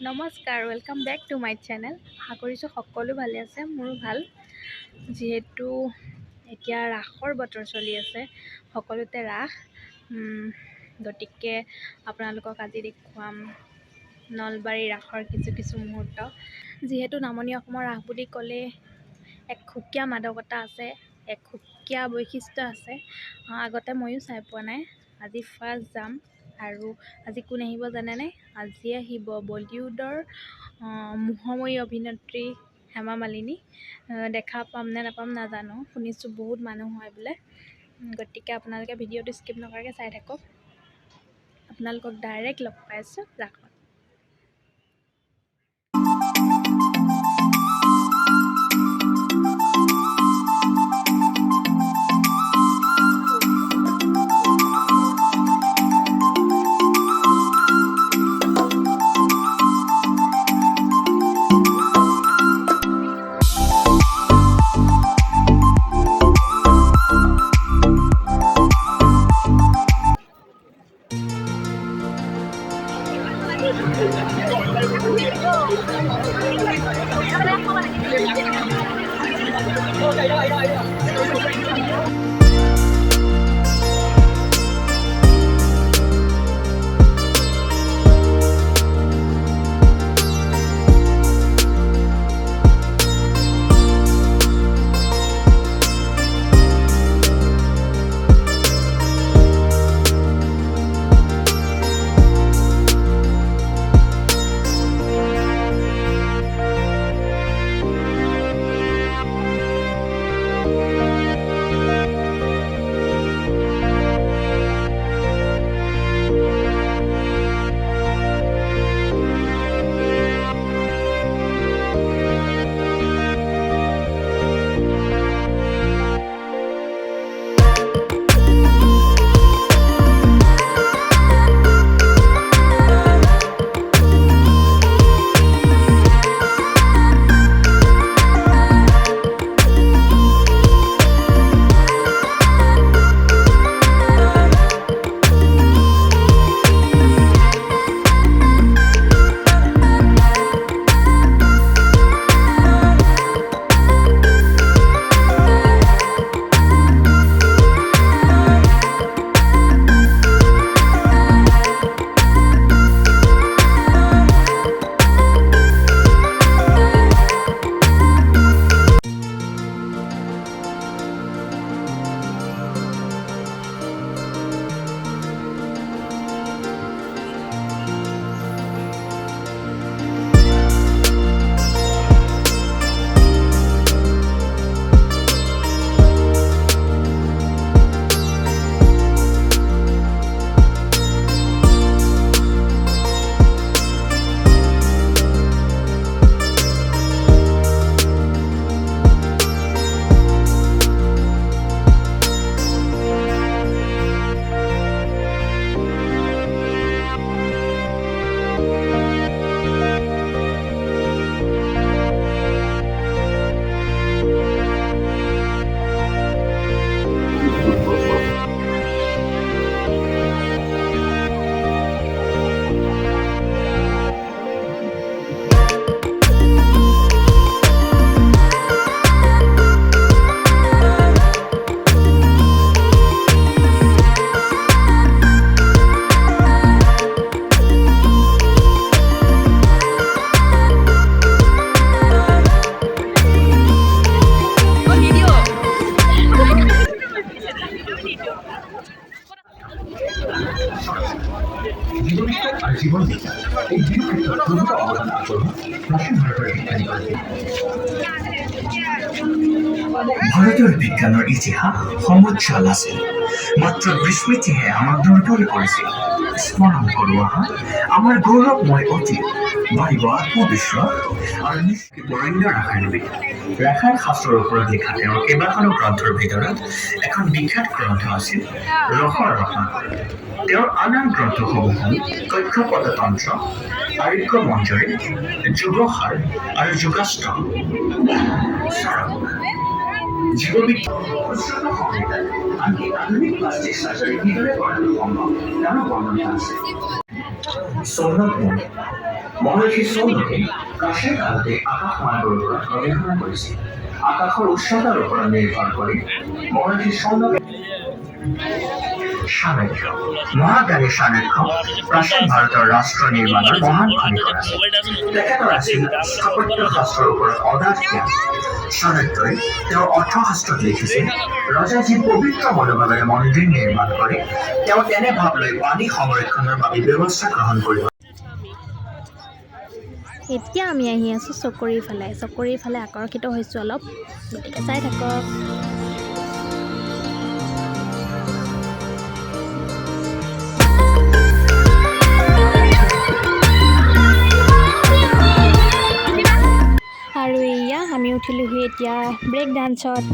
নমস্কাৰ, welcome back to my channel. আশা কৰিছোঁ সকলো ভালে আছে, মোৰো ভাল। যিহেতু এতিয়া ৰাসৰ বতৰ চলি আছে, সকলোতে ৰাস, গতিকে আপোনালোকক আজি দেখুৱাম নলবাৰী ৰাসৰ কিছু মুহূৰ্ত। যিহেতু নামনি অসমৰ ৰাস বুলি ক'লে এক সুকীয়া মাদকতা আছে, এক সুকীয়া বৈশিষ্ট্য আছে। আগতে ময়ো চাই পোৱা নাই, আজি ফাৰ্ষ্ট যাম। আৰু আজি কোন আহিব জানেনে? আজি আহিব বলিউডৰ মোহময়ী অভিনেত্ৰী হেমা মালিনী। দেখা পাম নে নাপাম নাজানো, শুনিছোঁ বহুত মানুহ হয় বোলে। গতিকে আপোনালোকে ভিডিঅ'টো স্কিপ নকৰাকৈ চাই থাকক। আপোনালোকক ডাইৰেক্ট লগ পাই আছোঁ ৰাসত। ভাৰতৰ বিজ্ঞানৰ ইতিহাস সমুজ্জ্বল আছিল, মাত্ৰ বিস্মৃতিহে আমাক দুৰ্বল কৰিছিল। স্মৰণ কৰোঁ আমাৰ গৌৰৱময় অতীত, বাঢ়িব আত্মবিশ্বাস আৰু বৰেণ্য ৰাসায়নিক ৰসায়ন শাস্ত্ৰৰ ওপৰত লিখা তেওঁৰ কেইবাখনো গ্ৰন্থৰ ভিতৰত এখন বিখ্যাত গ্ৰন্থ আছিল ৰসৰ ৰসায়ন। তেওঁৰ আন গ্ৰন্থসমূহ হ'ল কক্ষপথতন্ত্ৰ, আৰোগ্য মঞ্জৰী, যুগসাৰ আৰু যুগাস্ত্ৰ। আনকি আধুনিক প্লাষ্টিক সাৰ্জাৰি কিভাবে কৰানো সম্ভব তাৰও বৰ্ণনা আছে। মহৰ্ষি চৌনকে প্ৰাচীন কালতে আকাশ মাৰ্গৰ ওপৰত গৱেষণা কৰিছিল। আকাশৰ উচ্চতাৰ ওপৰত নিৰ্ভৰ কৰি মহৰ্ষি চৌনকে চাণক্য মহাজ্ঞানী চাণক্য প্ৰাচীন ভাৰতৰ ৰাষ্ট্ৰ নিৰ্মাণৰ মহান খনিকৰ আছিল। তেখেতৰ আছিল স্থাপত্য শাস্ত্ৰৰ ওপৰত অগাধ জ্ঞান। চাণক্যই তেওঁৰ অৰ্থশাস্ত্ৰত লিখিছে, ৰজাই যি পবিত্ৰ মনোভাৱেৰে মন্দিৰ নিৰ্মাণ কৰে, তেওঁ তেনে ভাৱ লৈ পানী সংৰক্ষণৰ বাবে ব্যৱস্থা গ্ৰহণ কৰিব। এতিয়া আমি আহি আছোঁ চকৰীৰ ফালে আকৰ্ষিত হৈছোঁ অলপ, গতিকে চাই থাকক। আৰু এয়া আমি উঠিলোহি এতিয়া ব্ৰেক ডান্সত।